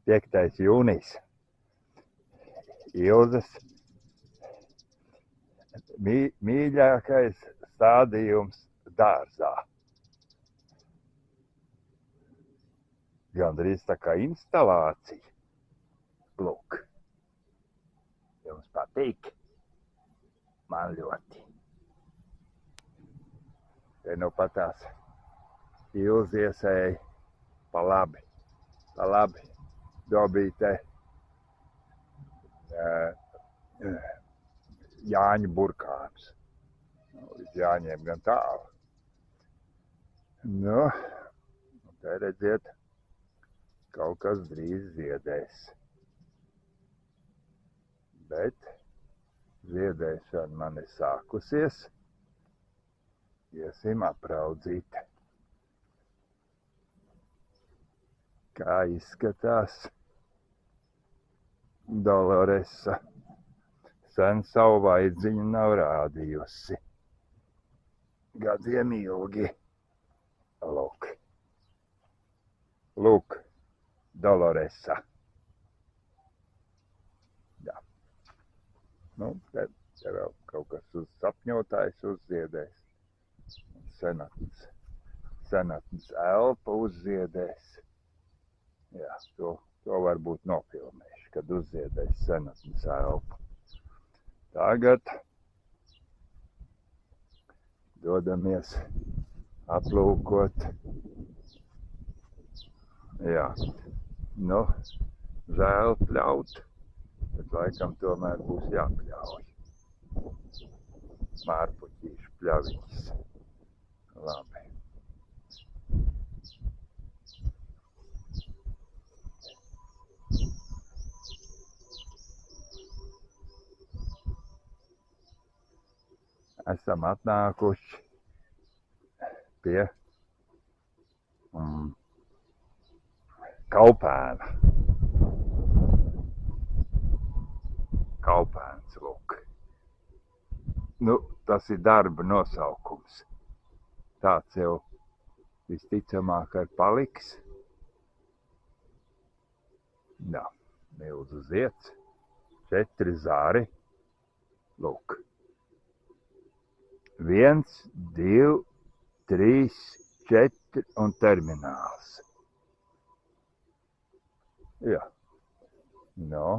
5. jūnijas. Ilzes mīļākais stādījums dārzā. Gandrīz tā kā instalācija. Lūk. Jums patīk? Man ļoti. Te nu patās Ilzi iesēja pa labi dobītē Jāņu burkānus. Līdz Jāņiem gan tālu. Nu, te redziet, kaut kas drīz ziedēs. Bet ziedēšana man ir sākusies. Iesim apraudzīt. Kā izskatās Doloresa. Sen savu vaidziņu nav rādījusi. Gadiem ilgi. Lūk, Doloresa. Jā. Nu, te vēl kaut kas uz sapņotājs uzziedēs. Senatnes elpa uzziedēs. Jā, to varbūt nofilmēšu, kad uzziedēs senatnes elpa. Tagad dodamies aplūkot. Jā, nu, žēl pļaut, bet laikam tomēr būs jāpļauj. Mārpuķīšu pļaviņas. Labi. Esam atnākuši pie Kaupēna. Kaupēns, lūk. Nu, tas ir darba nosaukums. Tāds jau visticamāk ar paliks. Jā, milzu zieds, 4 zari. Lūk. 1, 2, 3, 4 un termināls. Jā. No.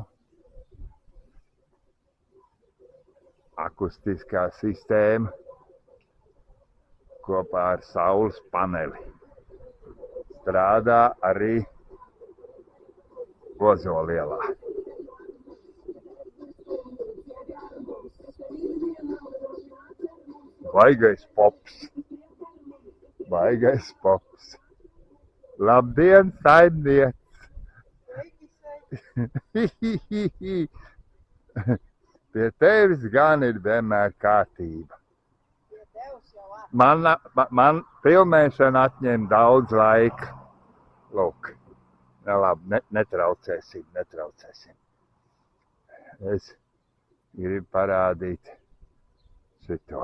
Akustiskā sistēma kopā ar saules paneli. Strādā arī Ozolielā. Baigais pops. Labdien, saimniec! Pie tevis gan ir vienmēr kārtība. Man filmēšana atņem daudz laika. Lūk, labi, netraucēsim. Es gribu parādīt šito.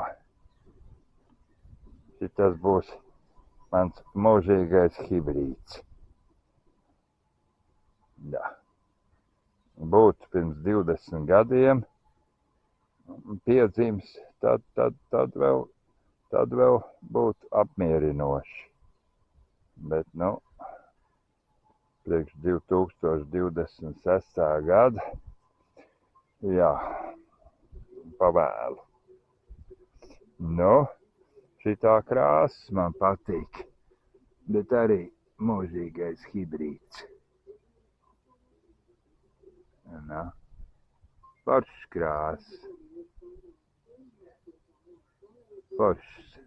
Šitas būs mans mūžīgais hibrīds. Jā. Būtu pirms 20 gadiem piedzimis, tad vēl būtu apmierinoši. Bet, nu, priekš 2026. gada, jā, pavēlu. Nu, šitā krāsas man patīk, bet arī mūžīgais hibrīds. Foršs krāsas. Foršs.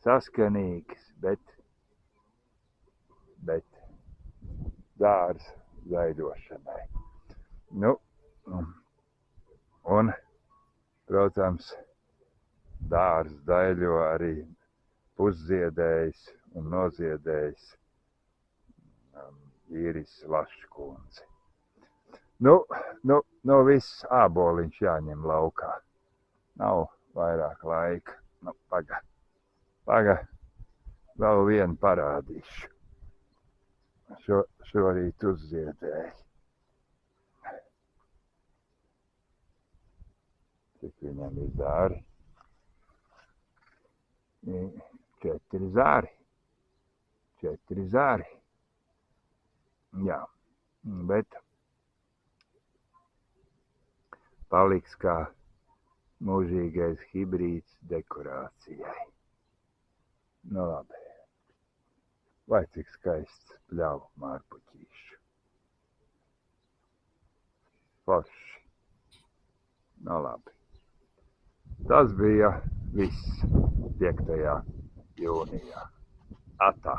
Saskanīgs, bet dārza veidošanai. Nu, un, protams, dārza daļo arī pusziedējs un noziedējs Īris Vaškundze. Nu viss āboliņš jāņem laukā. Nav vairāk laika. Nu, paga. Vēl vienu parādīšu. šorīt uzziedēja. Cik viņam ir zāri? 4 zāri. 4 zāri. Jā, bet paliks kā mūžīgais hibrīds dekorācijai. Nu labi. Vai cik skaists pļauj mārpuķīšu. Forši. Nu labi. Tas bija viss 5. jūnijā. Atā.